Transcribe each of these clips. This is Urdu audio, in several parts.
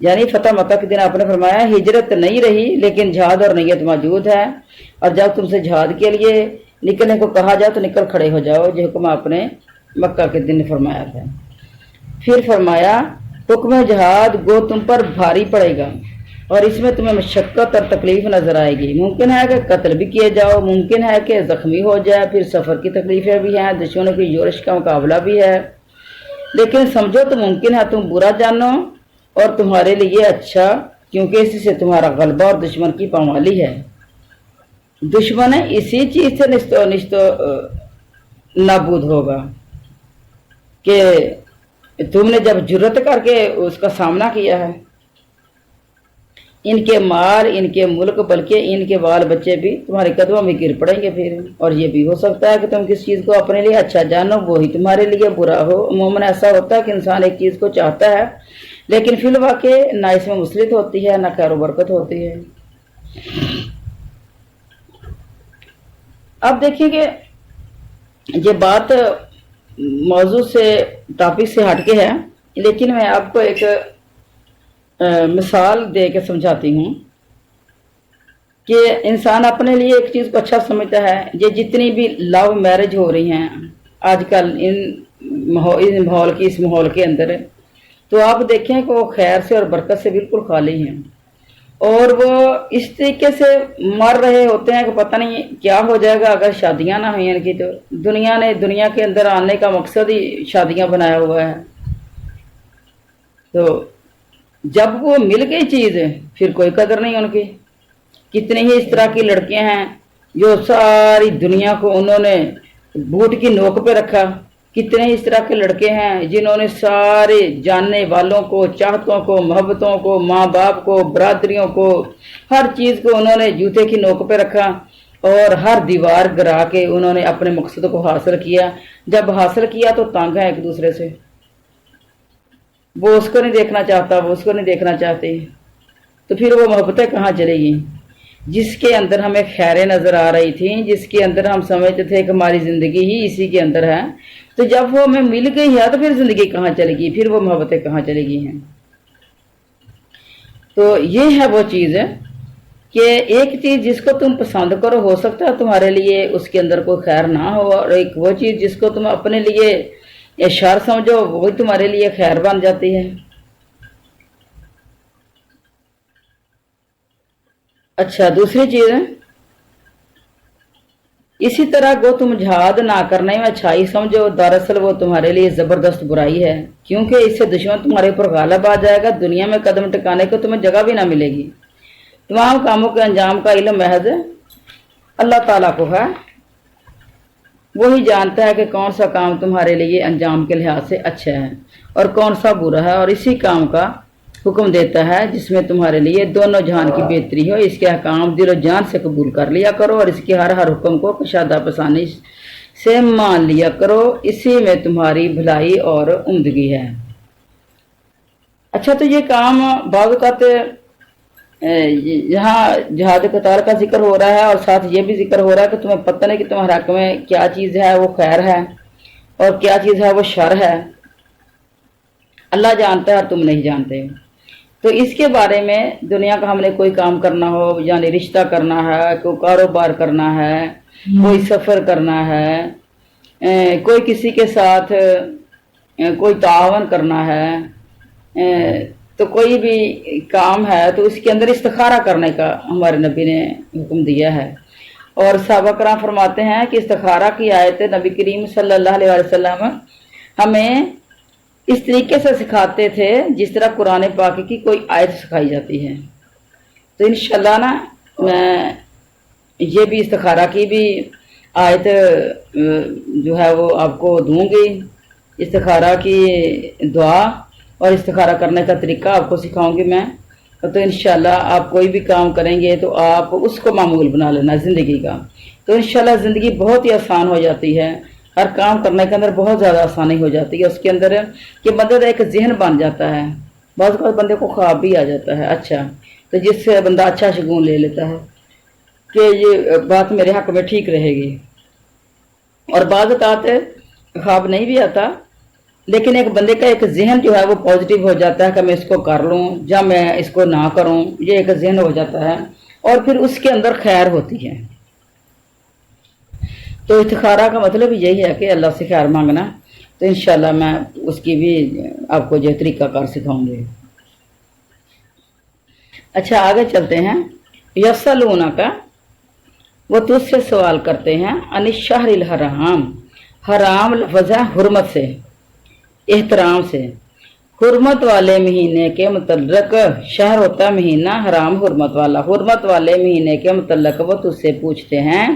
یعنی فتح مکہ کے دن آپ نے فرمایا ہجرت نہیں رہی لیکن جہاد اور نیت موجود ہے، اور جب تم سے جہاد کے لیے نکلنے کو کہا جائے تو نکل کھڑے ہو جاؤ، یہ حکم آپ نے مکہ کے دن فرمایا تھا۔ پھر فرمایا حکم جہاد گو تم پر بھاری پڑے گا اور اس میں تمہیں مشقت اور تکلیف نظر آئے گی، ممکن ہے کہ قتل بھی کیے جاؤ، ممکن ہے کہ زخمی ہو جائے، پھر سفر کی تکلیفیں بھی ہیں، دشمنوں کی یورش کا مقابلہ بھی ہے، لیکن سمجھو تو ممکن ہے تم برا جانو اور تمہارے لیے اچھا، کیونکہ اسی سے تمہارا غلبہ اور دشمن کی پامالی ہے۔ دشمن اسی چیز سے نشتو نابود ہوگا کہ تم نے جب جرت کر کے اس کا سامنا کیا ہے۔ ان کے مال، ان کے ملک، بلکہ ان کے بال بچے بھی تمہارے قدموں میں گر پڑیں گے پھر، اور یہ بھی ہو سکتا ہے کہ تم کس چیز کو اپنے لیے اچھا جانو وہی تمہارے لیے برا ہو۔ عموماً ایسا ہوتا ہے کہ انسان ایک چیز کو چاہتا ہے لیکن فی الواقع نہ اس میں مصلحت ہوتی ہے نہ خیر و برکت ہوتی ہے۔ اب دیکھیں کہ یہ بات موضوع سے، ٹاپک سے ہٹ کے ہے، لیکن میں آپ کو ایک مثال دے کے سمجھاتی ہوں کہ انسان اپنے لیے ایک چیز کو اچھا سمجھتا ہے۔ یہ جتنی بھی لو میرج ہو رہی ہیں آج کل اس ماحول کے اندر، تو آپ دیکھیں کہ وہ خیر سے اور برکت سے بالکل خالی ہیں، اور وہ اس طریقے سے مر رہے ہوتے ہیں کہ پتہ نہیں کیا ہو جائے گا اگر شادیاں نہ ہوئیں ان کی۔ تو دنیا کے اندر آنے کا مقصد ہی شادیاں بنایا ہوا ہے، تو جب وہ مل گئی چیز پھر کوئی قدر نہیں ان کی۔ کتنی ہی اس طرح کی لڑکیاں ہیں جو ساری دنیا کو انہوں نے بوٹ کی نوک پہ رکھا، کتنے ہی اس طرح کے لڑکے ہیں جنہوں نے سارے جاننے والوں کو، چاہتوں کو، محبتوں کو، ماں باپ کو، برادریوں کو، ہر چیز کو انہوں نے جوتے کی نوک پہ رکھا اور ہر دیوار گرا کے انہوں نے اپنے مقصد کو حاصل کیا۔ جب حاصل کیا تو تنگ ہے ایک دوسرے سے، وہ اس کو نہیں دیکھنا چاہتا، وہ اس کو نہیں دیکھنا چاہتے، تو پھر وہ محبتیں کہاں چلے گی؟ جس کے اندر ہمیں خیریں نظر آ رہی تھیں، جس کے اندر ہم سمجھتے تھے کہ ہماری زندگی ہی اسی کے اندر ہے، تو جب وہ ہمیں مل گئی ہے تو پھر زندگی کہاں چلے گی؟ پھر وہ محبتیں کہاں چلے گی ہیں؟ تو یہ ہے وہ چیز ہے کہ ایک چیز جس کو تم پسند کرو، ہو سکتا ہے تمہارے لیے اس کے اندر کوئی خیر نہ ہو، اور ایک وہ چیز جس کو تم اپنے لیے شر سمجھو وہی تمہارے لیے خیر بن جاتی ہے۔ اچھا، دوسری چیز ہے اسی طرح گو تم جہاد نہ کرنے میں اچھائی سمجھو، دراصل وہ تمہارے لیے زبردست برائی ہے، کیونکہ اس سے دشمن تمہارے اوپر غالب آ جائے گا، دنیا میں قدم ٹکانے کو تمہیں جگہ بھی نہ ملے گی۔ تمام کاموں کے انجام کا علم محض اللہ تعالیٰ کو ہے، وہی جانتا ہے کہ کون سا کام تمہارے لیے انجام کے لحاظ سے اچھا ہے اور کون سا برا ہے، اور اسی کام کا حکم دیتا ہے جس میں تمہارے لیے دونوں جہان کی بہتری ہو۔ اس کے احکام دل و جان سے قبول کر لیا کرو اور اس کے ہر حکم کو کشادہ پسانی سے مان لیا کرو، اسی میں تمہاری بھلائی اور عمدگی ہے۔ اچھا، تو یہ کام بعض اوقات یہاں جہاد قتال کا ذکر ہو رہا ہے اور ساتھ یہ بھی ذکر ہو رہا ہے کہ تمہیں پتہ نہیں کہ تمہارے حق میں کیا چیز ہے وہ خیر ہے اور کیا چیز ہے وہ شر ہے، اللہ جانتا ہے اور تم نہیں جانتے۔ تو اس کے بارے میں دنیا کا ہم نے کوئی کام کرنا ہو، یعنی رشتہ کرنا ہے، کوئی کاروبار کرنا ہے، کوئی سفر کرنا ہے، کوئی کسی کے ساتھ کوئی تعاون کرنا ہے، تو کوئی بھی کام ہے تو اس کے اندر استخارہ کرنے کا ہمارے نبی نے حکم دیا ہے، اور صحابہ کرام فرماتے ہیں کہ استخارہ کی آیت نبی کریم صلی اللہ علیہ وسلم ہمیں اس طریقے سے سکھاتے تھے جس طرح قرآن پاک کی کوئی آیت سکھائی جاتی ہے۔ تو انشاءاللہ نا میں یہ بھی استخارہ کی بھی آیت جو ہے وہ آپ کو دوں گی، استخارہ کی دعا اور استخارہ کرنے کا طریقہ آپ کو سکھاؤں گی میں، تو انشاءاللہ آپ کوئی بھی کام کریں گے تو آپ اس کو معمول بنا لینا زندگی کا، تو انشاءاللہ زندگی بہت ہی آسان ہو جاتی ہے، ہر کام کرنے کے اندر بہت زیادہ آسانی ہو جاتی ہے اس کے اندر، کہ بندے کا ایک ذہن بن جاتا ہے، بعض اوقات بندے کو خواب بھی آ جاتا ہے اچھا، تو جس سے بندہ اچھا شگون لے لیتا ہے کہ یہ بات میرے حق میں ٹھیک رہے گی، اور بعض اوقات خواب نہیں بھی آتا لیکن ایک بندے کا ایک ذہن جو ہے وہ پازیٹیو ہو جاتا ہے کہ میں اس کو کر لوں یا میں اس کو نہ کروں، یہ ایک ذہن ہو جاتا ہے اور پھر اس کے اندر خیر ہوتی ہے۔ تو استخارہ کا مطلب یہی ہے کہ اللہ سے خیر مانگنا۔ تو انشاءاللہ میں اس کی بھی آپ کو جو طریقہ کار سکھاؤں گی۔ اچھا آگے چلتے ہیں۔ یسألونک، وہ تجھ سے سوال کرتے ہیں، عن الشہر الحرام، حرام لفظ ہے حرمت سے، احترام سے، حرمت والے مہینے کے متعلق۔ شہر ہوتا ہے مہینہ، حرام حرمت والا، حرمت والے مہینے کے متعلق وہ تجھ سے پوچھتے ہیں،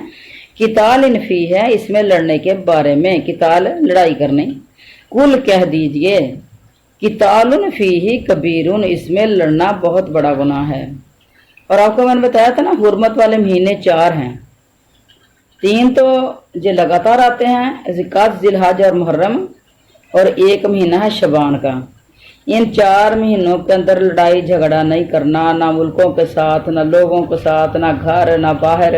قتال فی ہے، اس میں لڑنے کے بارے میں، قتال لڑائی کرنے، کل کہہ دیجئے، قتال فیہ کبیر، اس میں لڑنا بہت بڑا گناہ ہے۔ اور آپ کو میں نے بتایا تھا نا حرمت والے مہینے 4 ہیں، 3 تو جو لگاتار آتے ہیں، ذوالقعدہ، ذی الحجہ اور محرم، اور 1 مہینہ ہے شعبان کا۔ ان 4 مہینوں کے اندر لڑائی جھگڑا نہیں کرنا، نہ ملکوں کے ساتھ، نہ لوگوں کے ساتھ، نہ گھر نہ باہر۔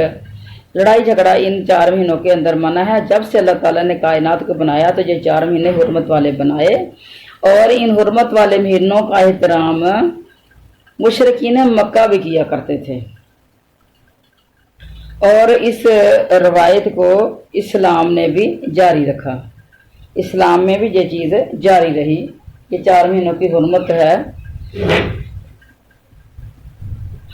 لڑائی جھگڑا ان 4 مہینوں کے اندر منع ہے۔ جب سے اللہ تعالیٰ نے کائنات کو بنایا تو یہ 4 مہینے حرمت والے بنائے، اور ان حرمت والے مہینوں کا احترام مشرکین مکہ بھی کیا کرتے تھے، اور اس روایت کو اسلام نے بھی جاری رکھا۔ اسلام میں بھی یہ چیز جاری رہی کہ 4 مہینوں کی حرمت ہے۔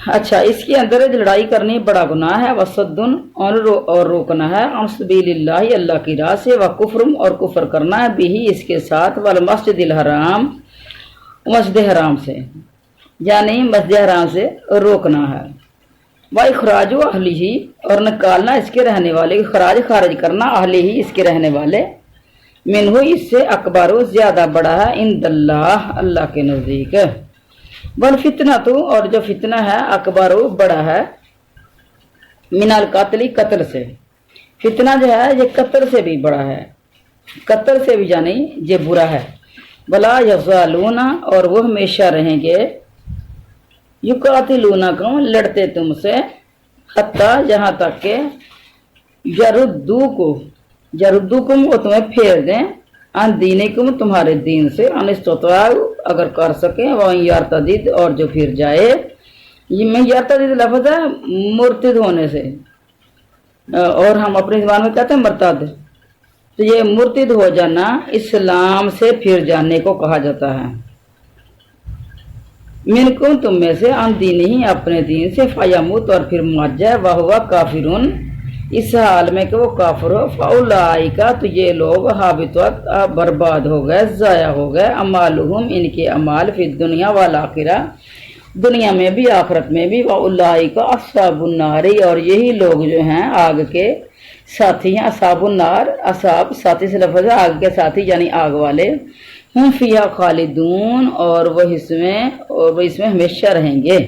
اچھا، اس کے اندر لڑائی کرنی بڑا گناہ ہے، وصدن، اور روکنا ہے، عن سبیل اللہ، اللہ کی راہ سے، وکفر، اور کفر کرنا ہے، بھی اس کے ساتھ، والمسجد الحرام، مسجد حرام سے، یعنی مسجد حرام سے روکنا ہے، وَإِخْرَاجُ أَهْلِهِ، اور نکالنا اس کے رہنے والے، اخراج خارج کرنا، اہلہ اس کے رہنے والے، منہ اس سے، اکبر زیادہ بڑا ہے، عند اللہ اللہ کے نزدیک، والفتنہ تو، اور جو فتنہ ہے، اکبر بڑا ہے، من القتل قتل سے، فتنہ جو ہے یہ قتل سے بھی بڑا ہے، قتل سے بھی یعنی یہ برا ہے، ولا یزالون، اور وہ ہمیشہ رہیں گے، یقاتلونکم، لڑتے تم سے، حتیٰ جہاں تک کہ یردوکم، وہ تمہیں پھیر دیں، ان دینکم، تمہارے دین سے، ان استطاع، اگر کر سکیں، وَإِن يَرْتَدِدْ، اور جو پھر جائے، یہ میں یرتدد لفظ ہے مرتد ہونے سے، اور ہم اپنی زبان میں کہتے ہیں مرتد، تو یہ مرتد ہو جانا اسلام سے پھر جانے کو کہا جاتا ہے۔ منکم، تم میں سے، عن دینہ، اپنے دین سے، فیموت، اور پھر مر جائے، وہو کافرون، اس حال میں کہ وہ کافر ہو، فاولئک، تو یہ لوگ، حابطت، برباد ہو گئے، ضائع ہو گئے، اعمالہم، ان کے اعمال، فی الدنیا والآخرہ، دنیا میں بھی آخرت میں بھی، واولئک اصحاب النار، اور یہی لوگ جو ہیں آگ کے ساتھی ہیں، اصحاب النار، اصحاب ساتھی سے لفظ ہے، آگ کے ساتھی یعنی آگ والے، ہم فیہا خالدون، اور وہ اس میں ہمیشہ رہیں گے۔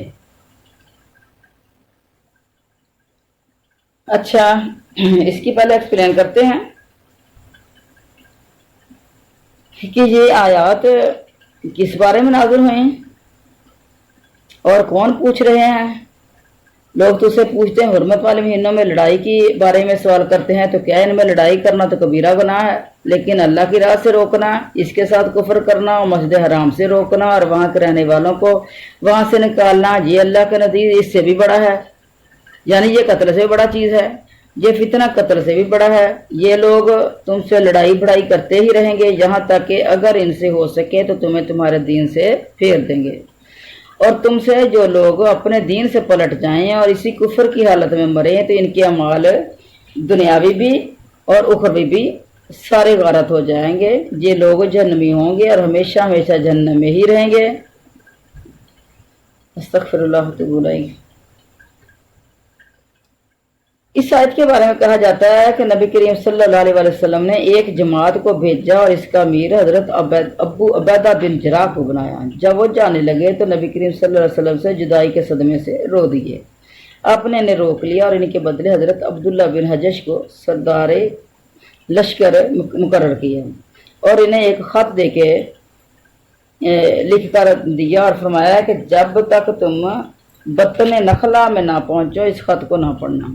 اچھا، اس کی پہلے ایکسپلین کرتے ہیں کہ یہ آیات کس بارے میں نازل ہوئیں اور کون پوچھ رہے ہیں۔ لوگ تو اسے پوچھتے ہیں حرمت والے مہینوں میں لڑائی کی بارے میں سوال کرتے ہیں، تو کیا ان میں لڑائی کرنا تو کبیرہ گناہ ہے، لیکن اللہ کی راہ سے روکنا، اس کے ساتھ کفر کرنا، اور مسجد حرام سے روکنا، اور وہاں کے رہنے والوں کو وہاں سے نکالنا، یہ اللہ کے نزدیک اس سے بھی بڑا ہے، یعنی یہ قتل سے بھی بڑا چیز ہے، یہ فتنہ قتل سے بھی بڑا ہے۔ یہ لوگ تم سے لڑائی بڑائی کرتے ہی رہیں گے، یہاں تک کہ اگر ان سے ہو سکے تو تمہیں تمہارے دین سے پھیر دیں گے، اور تم سے جو لوگ اپنے دین سے پلٹ جائیں اور اسی کفر کی حالت میں مریں، تو ان کے اعمال دنیاوی بھی اور اخروی بھی سارے غارت ہو جائیں گے، یہ لوگ جہنمی ہوں گے اور ہمیشہ ہمیشہ جہنم میں ہی رہیں گے۔ استغفر اللہ تعالی۔ اس آیت کے بارے میں کہا جاتا ہے کہ نبی کریم صلی اللہ علیہ وسلم نے ایک جماعت کو بھیجا اور اس کا امیر حضرت ابو عبیدہ بن جراح کو بنایا۔ جب وہ جانے لگے تو نبی کریم صلی اللہ علیہ وسلم سے جدائی کے صدمے سے رو دیے، اپنے نے روک لیا، اور ان کے بدلے حضرت عبداللہ بن حجش کو سردار لشکر مقرر کیا، اور انہیں ایک خط دے کے لکھ کر دیا اور فرمایا کہ جب تک تم بطن نخلا میں نہ پہنچو اس خط کو نہ پڑھنا۔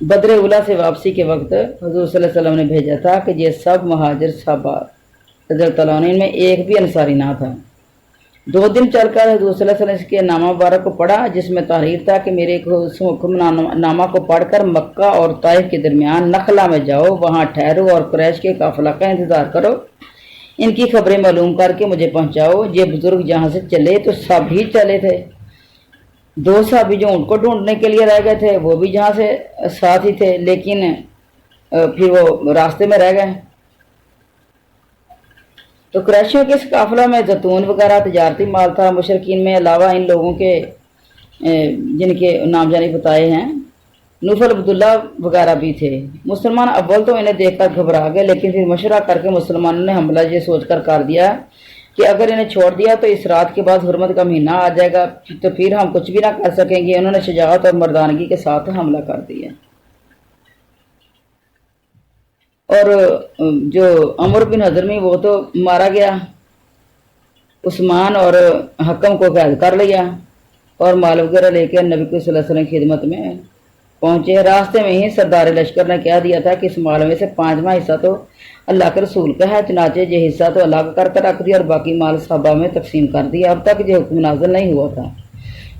بدر اولا سے واپسی کے وقت حضور صلی اللہ علیہ وسلم نے بھیجا تھا کہ یہ سب مہاجر صحابہ رضی اللہ تعالیٰ عنہ ان میں ایک بھی انصاری نہ تھا۔ 2 دن چل کر حضور صلی اللہ علیہ وسلم کے نامہ مبارک کو پڑھا، جس میں تحریر تھا کہ میرے حکم نامہ کو پڑھ کر مکہ اور طائف کے درمیان نخلا میں جاؤ، وہاں ٹھہرو اور قریش کے قافلہ کا انتظار کرو، ان کی خبریں معلوم کر کے مجھے پہنچاؤ۔ یہ بزرگ جہاں سے چلے تو سب ہی چلے تھے، 2 صحابی جو ان کو ڈھونڈنے کے لیے رہ گئے تھے وہ بھی جہاں سے ساتھ ہی تھے، لیکن پھر وہ راستے میں رہ گئے۔ تو قریشیوں کے اس قافلہ میں زیتون وغیرہ تجارتی مال تھا۔ مشرکین میں علاوہ ان لوگوں کے جن کے نام جانی بتائے ہیں نوفل عبداللہ وغیرہ بھی تھے۔ مسلمان اول تو انہیں دیکھ کر گھبرا گئے، لیکن پھر مشورہ کر کے مسلمانوں نے حملہ یہ سوچ کر دیا کہ اگر انہیں چھوڑ دیا تو اس رات کے بعد حرمت کا مہینہ آ جائے گا، تو پھر ہم کچھ بھی نہ کر سکیں گے۔ انہوں نے شجاعت اور مردانگی کے ساتھ حملہ کر دیا، اور جو عمر بن حضرمی وہ تو مارا گیا، عثمان اور حکم کو قید کر لیا اور مال وغیرہ لے کے نبی صلی اللہ علیہ وسلم کی خدمت میں پہنچے۔ راستے میں ہی سردار لشکر نے کہہ دیا تھا کہ اس مال میں سے 5واں حصہ تو اللہ کے رسول کا ہے، چنانچہ یہ حصہ تو الگ کر کے رکھ دیا اور باقی مال صحابہ میں تقسیم کر دیا۔ اب تک یہ حکم نازل نہیں ہوا تھا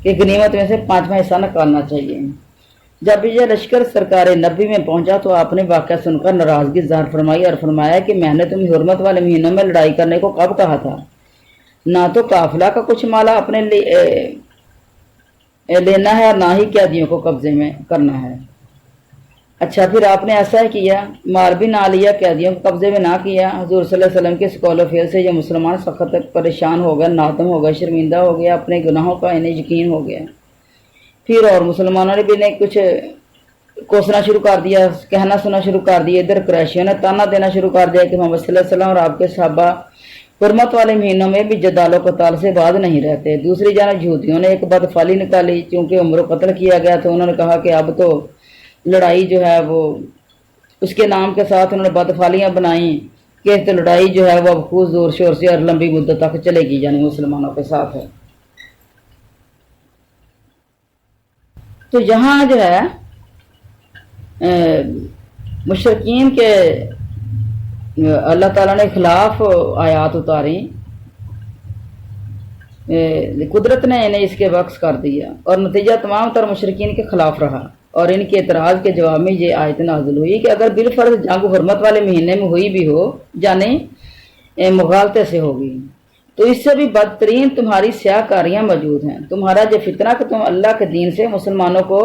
کہ غنیمت میں سے 5واں حصہ نکالنا چاہیے۔ جب یہ لشکر سرکار نبی میں پہنچا تو آپ نے واقعہ سن کر ناراضگی ظاہر فرمائی اور فرمایا کہ میں نے تمہیں حرمت والے مہینوں میں لڑائی کرنے کو کب کہا تھا؟ نہ تو قافلہ کا کچھ مال اپنے لینا ہے اور نہ ہی قیدیوں کو قبضے میں کرنا ہے۔ اچھا، پھر آپ نے ایسا ہی کیا، مال بھی نہ لیا، قیدیوں کو قبضے میں نہ کیا۔ حضور صلی اللہ علیہ وسلم کے اس قول و فعل سے یہ مسلمان سخت پریشان ہو گئے، نادم ہو گئے، شرمندہ ہو گیا، اپنے گناہوں کا انہیں یقین ہو گیا۔ پھر اور مسلمانوں نے بھی انہیں کچھ کوسنا شروع کر دیا، کہنا سنا شروع کر دیا۔ ادھر قریشیوں نے تانا دینا شروع کر دیا کہ محمد صلی اللہ علیہ وسلم اور آپ کے صحابہ حرمت والے مہینوں میں بھی جدال و قتال سے باز نہیں رہتے۔ دوسری جانب یہودیوں نے ایک بدفعلی نکالی، چونکہ عمر کو قتل کیا گیا تو انہوں نے کہا کہ اب تو لڑائی جو ہے وہ اس کے نام کے ساتھ انہوں نے بدفعلیاں بنائیں کہ تو لڑائی جو ہے وہ اب خوب زور شور سے اور لمبی مدت تک چلے گی، یعنی مسلمانوں کے ساتھ ہے۔ تو یہاں جو ہے مشرکین کے اللہ تعالیٰ نے خلاف آیات اتاری، قدرت نے انہیں اس کے وقت کر دیا اور نتیجہ تمام تر مشرکین کے خلاف رہا، اور ان کے اعتراض کے جواب میں یہ آیت نازل ہوئی کہ اگر بالفرض جنگ حرمت والے مہینے میں ہوئی بھی ہو، یعنی مغالطے سے ہوگی، تو اس سے بھی بدترین تمہاری سیاہ کاریاں موجود ہیں۔ تمہارا جو فتنہ کہ تم اللہ کے دین سے مسلمانوں کو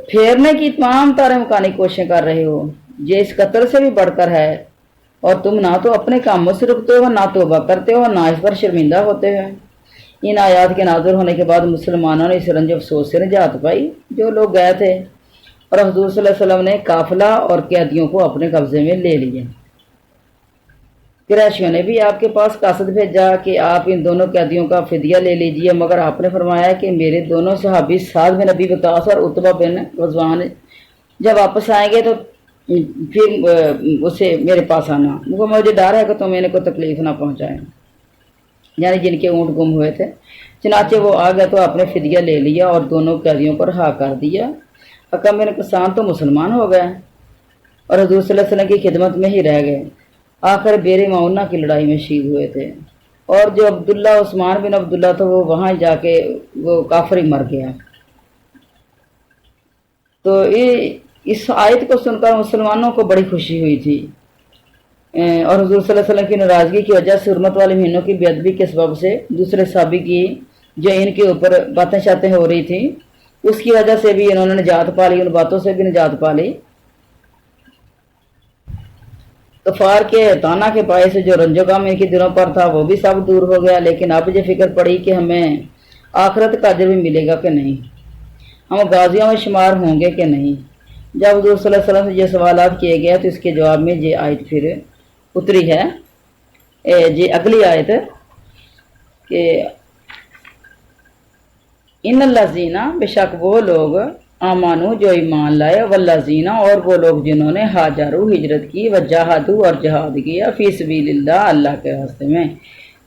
پھیرنے کی تمام تر امکانی کوششیں کر رہے ہو، یہ اس قتل سے بھی بڑھ کر ہے، اور تم نہ تو اپنے کاموں سے رکتے ہو، نہ توبہ کرتے ہو، نہ اس پر شرمندہ ہوتے ہو۔ ان آیات کے نازل ہونے کے بعد مسلمانوں نے اس رنج افسوس سے نجات پائی جو لوگ گئے تھے، اور حضور صلی اللہ علیہ وسلم نے قافلہ اور قیدیوں کو اپنے قبضے میں لے لیا۔ قریشیوں نے بھی آپ کے پاس قاصد بھیجا کہ آپ ان دونوں قیدیوں کا فدیہ لے لیجئے، مگر آپ نے فرمایا کہ میرے دونوں صحابی سعد بن ابی وقاص اور عتبہ بن غزوان جب واپس آئیں گے تو پھر اسے میرے پاس آنا، مجھے ڈر ہے کہ تم انہیں کو تکلیف نہ پہنچائیں، یعنی جن کے اونٹ گم ہوئے تھے۔ چنانچہ وہ آ گئے تو آپ نے فدیہ لے لیا اور دونوں قیدیوں پر رہا کر دیا۔ حکم بن قسام تو مسلمان ہو گئے اور حضور صلی اللہ علیہ وسلم کی خدمت میں ہی رہ گئے، آخر بیر معونہ کی لڑائی میں شہید ہوئے تھے، اور جو عبداللہ عثمان بن عبداللہ تھا وہ وہاں جا کے وہ کافر ہی مر گیا۔ تو اس آیت کو سن کر مسلمانوں کو بڑی خوشی ہوئی تھی، اور حضور صلی اللہ علیہ وسلم کی ناراضگی کی وجہ سے حرمت والے مہینوں کی بے ادبی کے سبب سے دوسرے صحابی کی جو ان کے اوپر باتیں شاتیں ہو رہی تھیں اس کی وجہ سے بھی انہوں نے نجات پا لی، ان باتوں سے بھی نجات پا لی۔ کفار کے تانا کے باعث جو رنج و غم ان کے دلوں پر تھا وہ بھی سب دور ہو گیا، لیکن اب یہ فکر پڑی کہ ہمیں آخرت کا اجر بھی ملے گا کہ نہیں، ہم غازیوں میں شمار ہوں گے کہ نہیں۔ جب حضور صلی اللہ علیہ وسلم سے یہ سوالات کیے گئے تو اس کے جواب میں یہ آیت پھر اتری ہے، یہ اگلی آیت کہ ان الذین، بے شک وہ لوگ، آمانو جو ایمان لائے، والذین اور وہ لوگ جنہوں نے ہاجروا ہجرت کی، وجاہدوا اور جہاد کیا، فی سبیل اللہ اللہ کے راستے میں،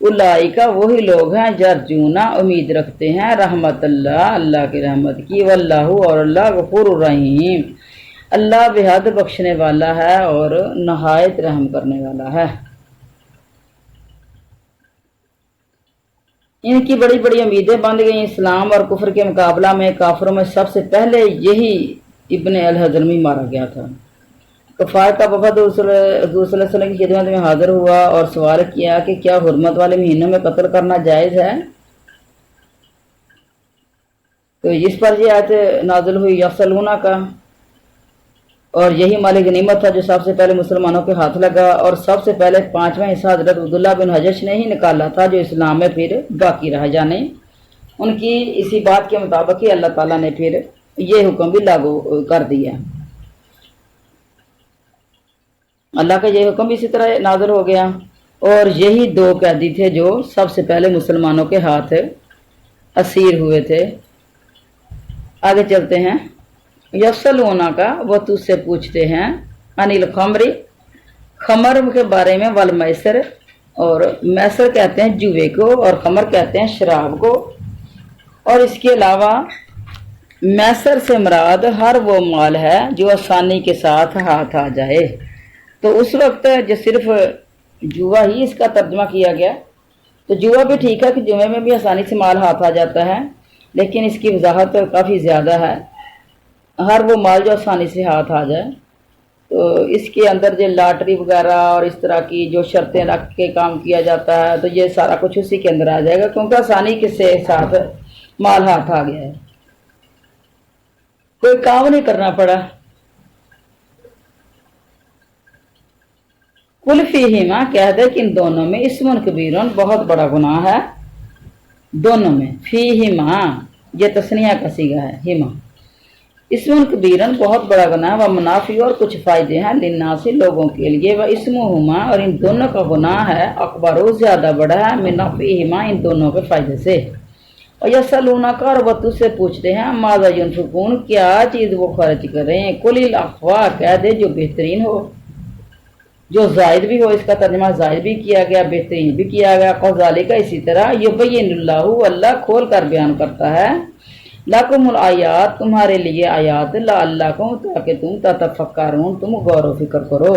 اولئکا وہی لوگ ہیں جرجونا امید رکھتے ہیں رحمت اللہ اللہ کی رحمت کی، واللہ اور اللہ غفور الرحیم اللہ بے حد بخشنے والا ہے اور نہایت رحم کرنے والا ہے۔ ان کی بڑی بڑی امیدیں بند گئیں اسلام اور کفر کے مقابلہ میں۔ کافروں میں سب سے پہلے یہی ابن الحضرمی مارا گیا تھا۔ کفار کا وفد حضور صلی اللہ علیہ وسلم کی خدمت میں حاضر ہوا اور سوال کیا کہ کیا حرمت والے مہینوں میں قتل کرنا جائز ہے؟ تو اس پر یہ آیت نازل ہوئی یسألونہ کا، اور یہی مال غنیمت تھا جو سب سے پہلے مسلمانوں کے ہاتھ لگا، اور سب سے پہلے 5واں حصہ حضرت عبداللہ بن حجش نے ہی نکالا تھا جو اسلام میں پھر باقی رہا، یعنی ان کی اسی بات کے مطابق ہی اللہ تعالیٰ نے پھر یہ حکم بھی لاگو کر دیا۔ اللہ کا یہ حکم بھی اسی طرح نازل ہو گیا، اور یہی 2 قیدی تھے جو سب سے پہلے مسلمانوں کے ہاتھ اسیر ہوئے تھے۔ آگے چلتے ہیں۔ یسألونہ کا، وہ تجھ سے پوچھتے ہیں، عن الخمر، خمر کے بارے میں، والمیسر، اور میسر کہتے ہیں جوے کو اور خمر کہتے ہیں شراب کو، اور اس کے علاوہ میسر سے مراد ہر وہ مال ہے جو آسانی کے ساتھ ہاتھ آ جائے۔ تو اس وقت جو صرف جوا ہی اس کا ترجمہ کیا گیا، تو جوا بھی ٹھیک ہے کہ جوے میں بھی آسانی سے مال ہاتھ آ جاتا ہے، لیکن اس کی وضاحت کافی زیادہ ہے، ہر وہ مال جو آسانی سے ہاتھ آ جائے۔ تو اس کے اندر جو لاٹری وغیرہ اور اس طرح کی جو شرطیں رکھ کے کام کیا جاتا ہے، تو یہ سارا کچھ اسی کے اندر آ جائے گا، کیونکہ آسانی کے ساتھ مال ہاتھ آ گیا ہے، کوئی کام نہیں کرنا پڑا۔ قل فیہما، کہہ دے کہ ان دونوں میں اسم کبیر، بہت بڑا گناہ ہے، دونوں میں، فیہما یہ تثنیہ کا صیغہ ہے، ہما اسم کبیر بہت بڑا گناہ، و منافع اور کچھ فائدے ہیں، للناس لوگوں کے لیے، و اسمہما اور ان دونوں کا گناہ ہے، اکبر زیادہ بڑا ہے، من نفعہما ان دونوں کے فائدے سے۔ اور یسألونک، اور وہ تجھ سے پوچھتے ہیں، ماذا ینفقون کیا چیز وہ خرچ کریں، قل العفو کہہ دے جو بہترین ہو، جو زائد بھی ہو، اس کا ترجمہ زائد بھی کیا گیا، بہترین بھی کیا گیا، قذالک اسی طرح، یبین اللہ اللہ کھول کر بیان کرتا ہے، لکم الآیات تمہارے لیے آیات، لعلکم تاکہ تم تتفکرون تم غور و فکر کرو۔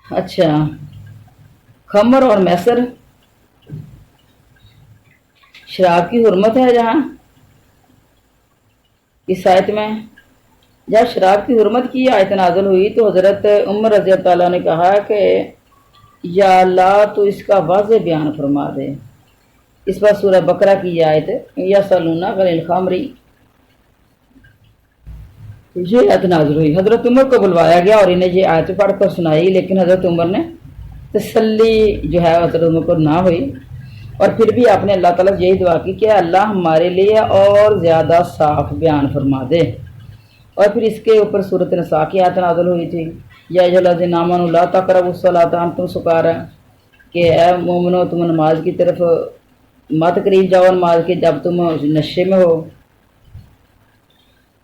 اچھا، خمر اور میسر، شراب کی حرمت ہے جہاں اس آیت میں۔ جب شراب کی حرمت کی آیت نازل ہوئی تو حضرت عمر رضی اللہ عنہ نے کہا کہ یا اللہ تو اس کا واضح بیان فرما دے۔ اس پر سورہ بقرہ کی یہ آیت یسألونک عن الخمر، یہ آیت نازل ہوئی، حضرت عمر کو بلوایا گیا اور انہیں یہ آیت پڑھ کر سنائی، لیکن حضرت عمر نے تسلی جو ہے حضرت عمر کو نہ ہوئی، اور پھر بھی آپ نے اللہ تعالیٰ سے یہی دعا کی کہ اللہ ہمارے لیے اور زیادہ صاف بیان فرما دے۔ اور پھر اس کے اوپر سورۃ نساء کی آیت نازل ہوئی تھی، یا ایھا الذین آمنوا لا تقربوا الصلاۃ وانتم سکارى، کہ اے مومنو تم نماز کی طرف مت قریب جاؤ نماز کے جب تم نشے میں ہو۔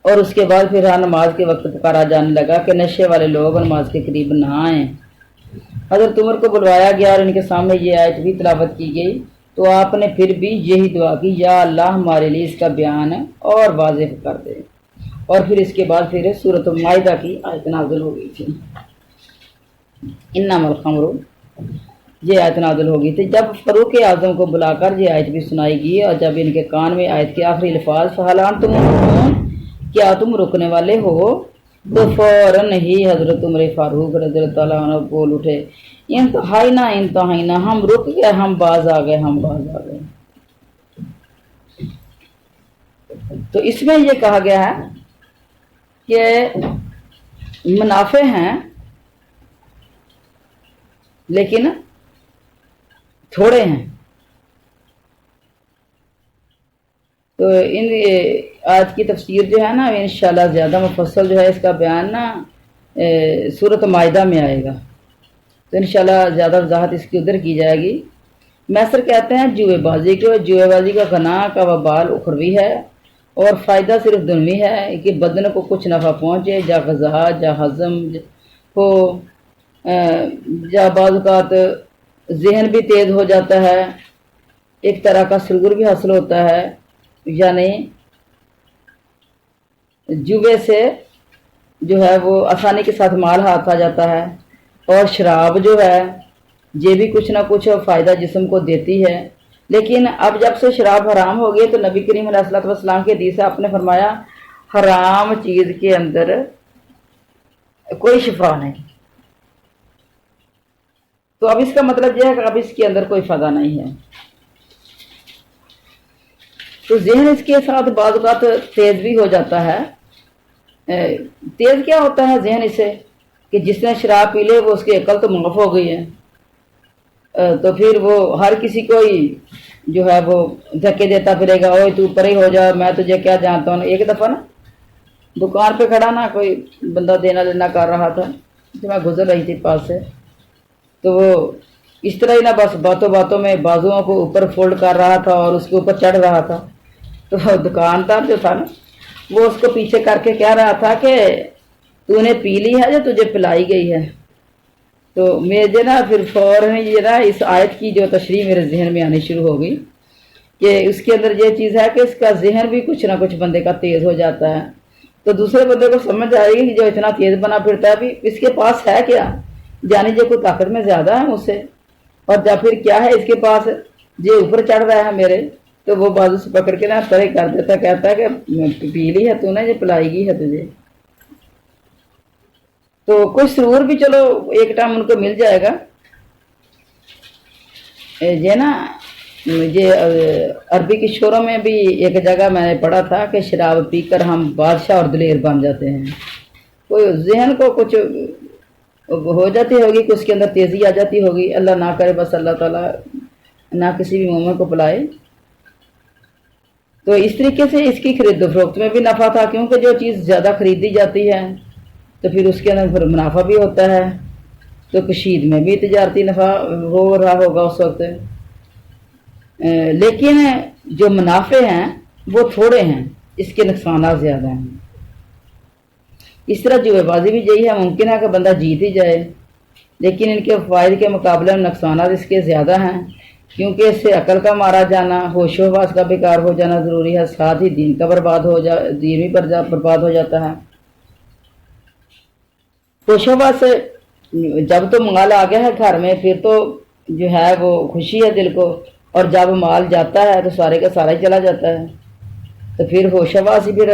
اور اس کے بعد پھر نماز کے وقت پکارا جانے لگا کہ نشے والے لوگ نماز کے قریب نہ آئیں۔ حضرت عمر کو بلوایا گیا اور ان کے سامنے یہ آیت بھی تلاوت کی گئی، تو آپ نے پھر بھی یہی دعا کی، یا اللہ ہمارے لیے اس کا بیان اور واضح کر دے۔ اور پھر اس کے بعد پھر سورۃ المائدہ کی آیت نازل ہو گئی تھی، انما الخمر، یہ آیت نازل ہو گئی تھی جب فاروق اعظم کو بلا کر یہ آیت بھی سنائی گئی، اور جب ان کے کان میں آیت کے آخری الفاظ فہل انتم منتہون، کیا تم رکنے والے ہو، تو فوراً ہی حضرت عمر فاروق رضی اللہ عنہ بول اٹھے، انتہائنا ہم رک گئے، ہم باز آ گئے، ہم باز آ گئے۔ تو اس میں یہ کہا گیا ہے کہ منافع ہیں لیکن تھوڑے ہیں۔ تو ان آج کی تفسیر جو ہے نا انشاءاللہ زیادہ مفصل جو ہے اس کا بیان نا سورۃ مائدہ میں آئے گا، تو انشاءاللہ زیادہ وضاحت اس کی ادھر کی جائے گی۔ میسر کہتے ہیں جوئے بازی کو، جوئے بازی کا گناہ کا وبال اخروی ہے، اور فائدہ صرف دنوی ہے کہ بدن کو کچھ نفع پہنچے، جا غذا جا ہضم ہو، جا بعض اوقات ذہن بھی تیز ہو جاتا ہے، ایک طرح کا سرور بھی حاصل ہوتا ہے، یعنی جوے سے جو ہے وہ آسانی کے ساتھ مال ہاتھ آ جاتا ہے۔ اور شراب جو ہے یہ بھی کچھ نہ کچھ فائدہ جسم کو دیتی ہے، لیکن اب جب سے شراب حرام ہو گئی تو نبی کریم علیہ الصلوۃ والسلام کے حدیث آپ نے فرمایا حرام چیز کے اندر کوئی شفا نہیں۔ تو اب اس کا مطلب یہ ہے کہ اب اس کے اندر کوئی فائدہ نہیں ہے۔ تو ذہن اس کے ساتھ بعض اوقات تیز بھی ہو جاتا ہے۔ تیز کیا ہوتا ہے ذہن اسے کہ جس نے شراب پی لے وہ اس کی عقل تو معاف ہو گئی ہے، تو پھر وہ ہر کسی کو ہی جو ہے وہ دھکے دیتا پھرے گا، اوے تو پرے ہو جا، میں تجھے کیا جانتا ہوں۔ ایک دفعہ نا دکان پہ کھڑا نا کوئی بندہ دینا لینا کر رہا تھا، تو میں گزر رہی تھی پاس سے، تو وہ اس طرح ہی نا بس باتوں باتوں میں بازوؤں کو اوپر فولڈ کر رہا تھا اور اس کے اوپر چڑھ رہا تھا۔ تو دکاندار جو تھا نا وہ اس کو پیچھے کر کے کہہ رہا تھا کہ تو نے پی لی ہے یا تجھے پلائی گئی ہے؟ تو مجھے نا پھر فوراً یہ نا اس آیت کی جو تشریح میرے ذہن میں آنی شروع ہو گئی کہ اس کے اندر یہ چیز ہے کہ اس کا ذہن بھی کچھ نہ کچھ بندے کا تیز ہو جاتا ہے، تو دوسرے بندے کو سمجھ آئے گی کہ جو اتنا تیز بنا پھرتا ہے بھی اس کے پاس ہے کیا، جانی جو کوئی طاقت میں زیادہ ہے مجھ سے، اور جب پھر کیا ہے اس کے پاس جو اوپر چڑھ رہا ہے میرے، تو وہ بازو سے پکڑ کے نا پرے کر دیتا، کہتا ہے کہ پی لی ہے تو نے، یہ پلائی گئی ہے تجھے۔ تو کوئی سرور بھی چلو ایک ٹائم ان کو مل جائے گا۔ یہ نا یہ عربی کی شعروں میں بھی ایک جگہ میں نے پڑھا تھا کہ شراب پی کر ہم بادشاہ اور دلیر بن جاتے ہیں۔ کوئی ذہن کو کچھ ہو جاتی ہوگی کہ اس کے اندر تیزی آ جاتی ہوگی، اللہ نہ کرے، بس اللہ تعالیٰ نہ کسی بھی مومن کو پلائے۔ تو اس طریقے سے اس کی خرید و فروخت میں بھی نفع تھا، کیونکہ جو چیز زیادہ خریدی جاتی ہے تو پھر اس کے اندر پھر منافع بھی ہوتا ہے، تو کشید میں بھی تجارتی نفع ہو رہا ہوگا اس وقت، لیکن جو منافع ہیں وہ تھوڑے ہیں، اس کے نقصانات زیادہ ہیں۔ اس طرح جوئے بازی بھی یہی ہے، ممکن ہے کہ بندہ جیت ہی جائے، لیکن ان کے فوائد کے مقابلے میں نقصانات اس کے زیادہ ہیں، کیونکہ اس سے عقل کا مارا جانا، ہوش و حواس کا بیکار ہو جانا ضروری ہے، ساتھ ہی دین کا دین بھی برباد ہو جاتا ہے۔ ہوش و حواس جب تو مال آ گیا ہے گھر میں پھر تو جو ہے وہ خوشی ہے دل کو، اور جب مال جاتا ہے تو سارے کا سارا ہی چلا جاتا ہے، تو پھر ہوش و حواس ہی پھر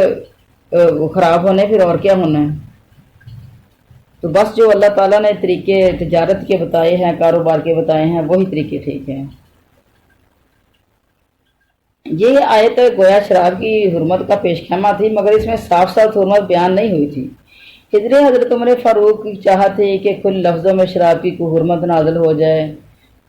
خراب ہونے، پھر اور کیا ہونا ہے۔ تو بس جو اللہ تعالیٰ نے طریقے تجارت کے بتائے ہیں، کاروبار کے بتائے ہیں، وہی طریقے ٹھیک ہیں۔ یہ آیت گویا شراب کی حرمت کا پیش خیمہ تھی، مگر اس میں صاف صاف حرمت بیان نہیں ہوئی تھی۔ حضرت عمر فاروق کی چاہت تھی کہ کل لفظوں میں شراب کی کوئی حرمت نازل ہو جائے،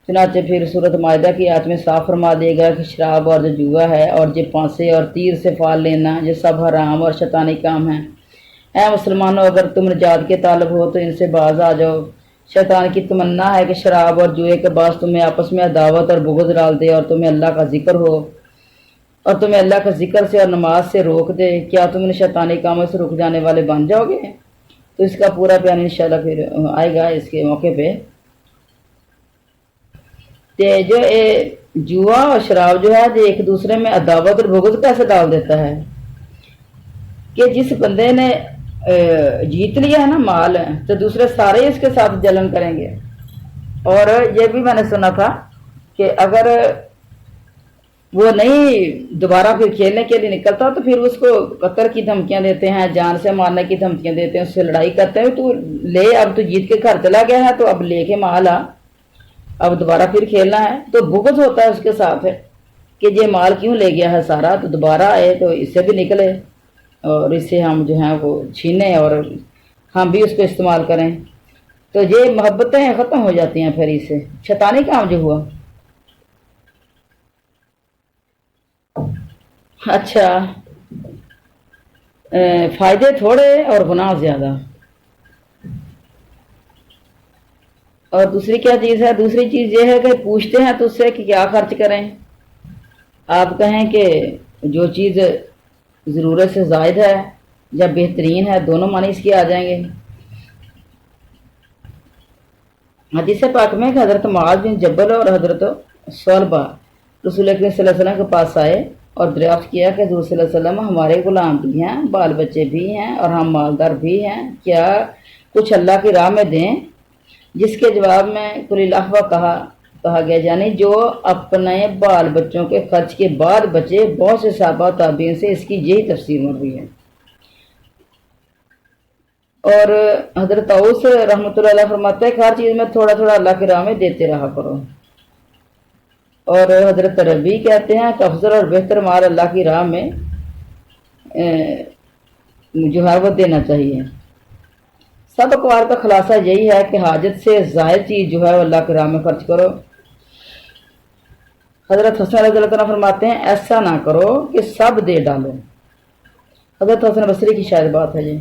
چنانچہ پھر سورۃ مائدہ کی آیت میں صاف فرما دیا گیا کہ شراب اور جو جوا ہے اور جو پانسے اور تیر سے فال لینا، یہ سب حرام اور شیطانی کام ہیں۔ اے مسلمانوں، اگر تم نجات کے طالب ہو تو ان سے باز آ جاؤ۔ شیطان کی تمنا ہے کہ شراب اور جوئے کے باعث تمہیں آپس میں عداوت اور بغض ڈال دے، اور تمہیں اللہ کا ذکر ہو، اور تمہیں اللہ کا ذکر سے اور نماز سے روک دے۔ کیا تم ان شیطانی کاموں سے رک جانے والے بن جاؤ گے؟ تو اس کا پورا بیان انشاءاللہ پھر آئے گا اس کے موقع پہ۔ جو جوا اور شراب جو ہے جو ایک دوسرے میں عداوت اور بغض کیسے ڈال دیتا ہے کہ جس بندے نے جیت لیا ہے نا مال، تو دوسرے سارے اس کے ساتھ جلن کریں گے۔ اور یہ بھی میں نے سنا تھا کہ اگر وہ نہیں دوبارہ پھر کھیلنے کے لیے نکلتا تو پھر اس کو قتل کی دھمکیاں دیتے ہیں، جان سے مارنے کی دھمکیاں دیتے ہیں، اس سے لڑائی کرتے ہیں، تو لے، اب تو جیت کے گھر چلا گیا ہے تو اب لے کے مال آ، اب دوبارہ پھر کھیلنا ہے۔ تو بغض ہوتا ہے اس کے ساتھ کہ یہ مال کیوں لے گیا ہے سارا، تو دوبارہ آئے تو اس سے بھی نکلے اور اس سے ہم جو ہیں وہ چھینیں اور ہم بھی اس کو استعمال کریں، تو یہ محبتیں ختم ہو جاتی ہیں پھر اس سے۔ شیطانی کام جو ہوا۔ اچھا، فائدے تھوڑے اور گناہ زیادہ۔ اور دوسری کیا چیز ہے؟ دوسری چیز یہ ہے کہ پوچھتے ہیں تو اس سے کہ کیا خرچ کریں، آپ کہیں کہ جو چیز ضرورت سے زائد ہے یا بہترین ہے، دونوں معنی اس کے آ جائیں گے۔ حدیث پاک میں کہ حضرت معاذ بن جبل اور حضرت صلبہ رسول اکرم صلی اللہ علیہ وسلم کے پاس آئے اور دریافت کیا کہ حضور صلی اللہ علیہ وسلم ہمارے غلام بھی ہیں، بال بچے بھی ہیں اور ہم مالدار بھی ہیں، کیا کچھ اللہ کی راہ میں دیں؟ جس کے جواب میں قل العفو کہا گیا، یعنی جو اپنے بال بچوں کے خرچ کے بعد بچے۔ بہت سے صحابہ تابعین سے اس کی یہی تفسیر مروی ہے۔ اور حضرت طاؤس رحمۃ اللہ علیہ فرماتے ہیں کہ ہر چیز میں تھوڑا تھوڑا اللہ کی راہ میں دیتے رہا کرو۔ اور حضرت ربی کہتے ہیں کہ افضل اور بہتر مال اللہ کی راہ میں جو ہے وہ دینا چاہیے۔ سب اقوال کا خلاصہ یہی ہے کہ حاجت سے زائد چیز جو ہے وہ اللہ کی راہ میں خرچ کرو۔ حضرت حسن رضی اللہ عنہ فرماتے ہیں ایسا نہ کرو کہ سب دے ڈالو۔ حضرت حسن بصری کی شاید بات ہے یہ۔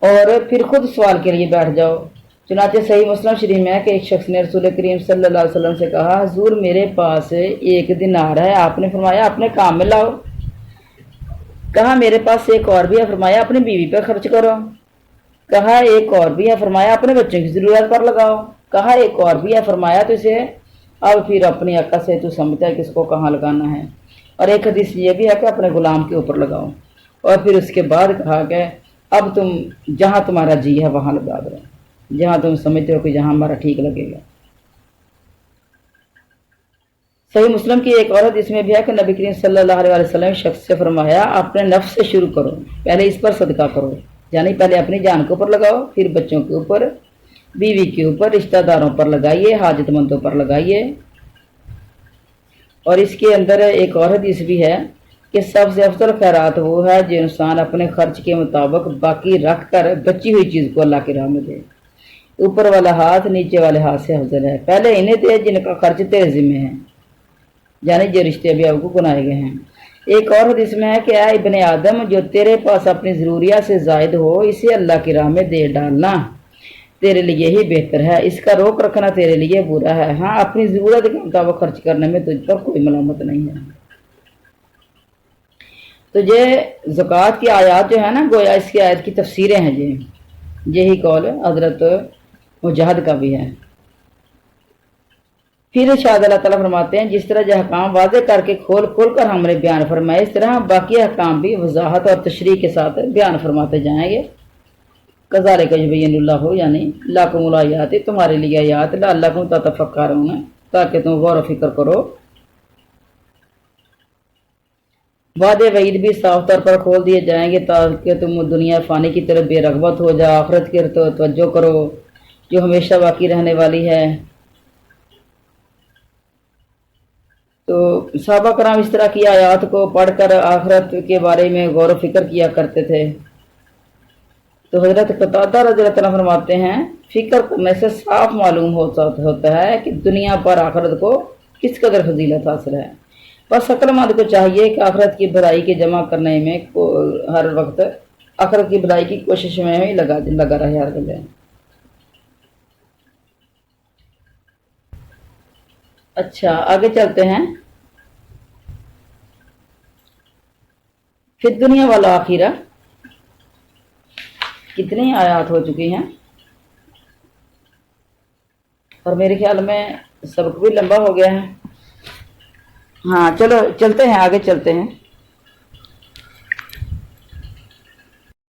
اور پھر خود سوال کے لیے بیٹھ جاؤ۔ چنانچہ صحیح مسلم شریف میں ہے کہ ایک شخص نے رسول کریم صلی اللہ علیہ وسلم سے کہا، حضور میرے پاس 1 دینار ہے۔ آپ نے فرمایا اپنے کام میں لاؤ۔ کہا میرے پاس ایک اور بھی ہے، فرمایا اپنی بیوی پہ خرچ کرو۔ کہا ایک اور بھی ہے، فرمایا اپنے بچوں کی ضرورت پر لگاؤ۔ کہا ایک اور بھی ہے، فرمایا تو اسے اب پھر اپنی عقل سے تو سمجھتا ہے کس کو کہاں لگانا ہے۔ اور ایک حدیث یہ بھی ہے کہ اپنے غلام کے اوپر لگاؤ۔ اور پھر اس کے بعد کہا کہ اب تم جہاں تمہارا جی ہے وہاں لگا دو، جہاں تم سمجھتے ہو کہ جہاں ہمارا ٹھیک لگے گا۔ صحیح مسلم کی ایک اور حدیث میں بھی ہے کہ نبی کریم صلی اللہ علیہ وسلم شخص سے فرمایا اپنے نفس سے شروع کرو، پہلے اس پر صدقہ کرو، یعنی پہلے اپنی جان کے اوپر لگاؤ، پھر بچوں کے اوپر، بیوی کے اوپر، رشتہ داروں پر لگائیے، حاجت مندوں پر لگائیے۔ اور اس کے اندر ایک اور حدیث بھی ہے کہ سب سے افضل خیرات وہ ہے جو انسان اپنے خرچ کے مطابق باقی رکھ کر بچی ہوئی چیز کو اللہ کی راہ میں دے۔ اوپر والا ہاتھ نیچے والے ہاتھ سے افضل ہے، پہلے انہیں دے جن کا خرچ تیرے ذمہ ہے، یعنی جو رشتے ابھی آپ کو گنائے گئے ہیں۔ ایک اور حدیث میں ہے کہ اے ابن آدم جو تیرے پاس اپنی ضروریات سے زائد ہو اسے اللہ کی راہ میں دے ڈالنا تیرے لیے ہی بہتر ہے، اس کا روک رکھنا تیرے لیے برا ہے۔ ہاں اپنی ضرورت کے مطابق خرچ کرنے میں تجھ پر کوئی ملامت نہیں ہے۔ تو یہ زکوٰۃ کی آیات جو ہے نا، گویا اس کی آیت کی تفسیریں ہیں۔ یہی قول حضرت مجاہد کا بھی ہے۔ پھر ارشاد اللہ تعالیٰ فرماتے ہیں جس طرح یہ احکام واضح کر کے کھول کر ہم نے بیان فرمائے، اس طرح باقی احکام بھی وضاحت اور تشریح کے ساتھ بیان فرماتے جائیں گے۔ کذالک یبین اللہ، یعنی لکم الآیات، تمہارے لیے آیات، لعلکم تتفکرون، تاکہ تم غور و فکر کرو۔ وعدے وعید بھی صاف طور پر کھول دیے جائیں گے تاکہ تم دنیا فانی کی طرف بے رغبت ہو جاؤ، آخرت کی طرف توجہ کرو جو ہمیشہ باقی رہنے والی ہے۔ تو صحابہ کرام اس طرح کی آیات کو پڑھ کر آخرت کے بارے میں غور و فکر کیا کرتے تھے۔ تو حضرت قتادہ رضی اللہ عنہ فرماتے ہیں فکر کرنے سے صاف معلوم ہوتا ہے کہ دنیا پر آخرت کو کس قدر فضیلت حاصل ہے۔ بس عقل مند کو چاہیے کہ آخرت کی بھلائی کے جمع کرنے میں ہر وقت آخرت کی بھلائی کی کوشش میں ہی لگا رہے ہر وقت۔ اچھا آگے چلتے ہیں۔ پھر دنیا والا آخرہ کتنی آیات ہو چکی ہیں، اور میرے خیال میں سبق بھی لمبا ہو گیا ہے۔ ہاں چلو چلتے ہیں، آگے چلتے ہیں۔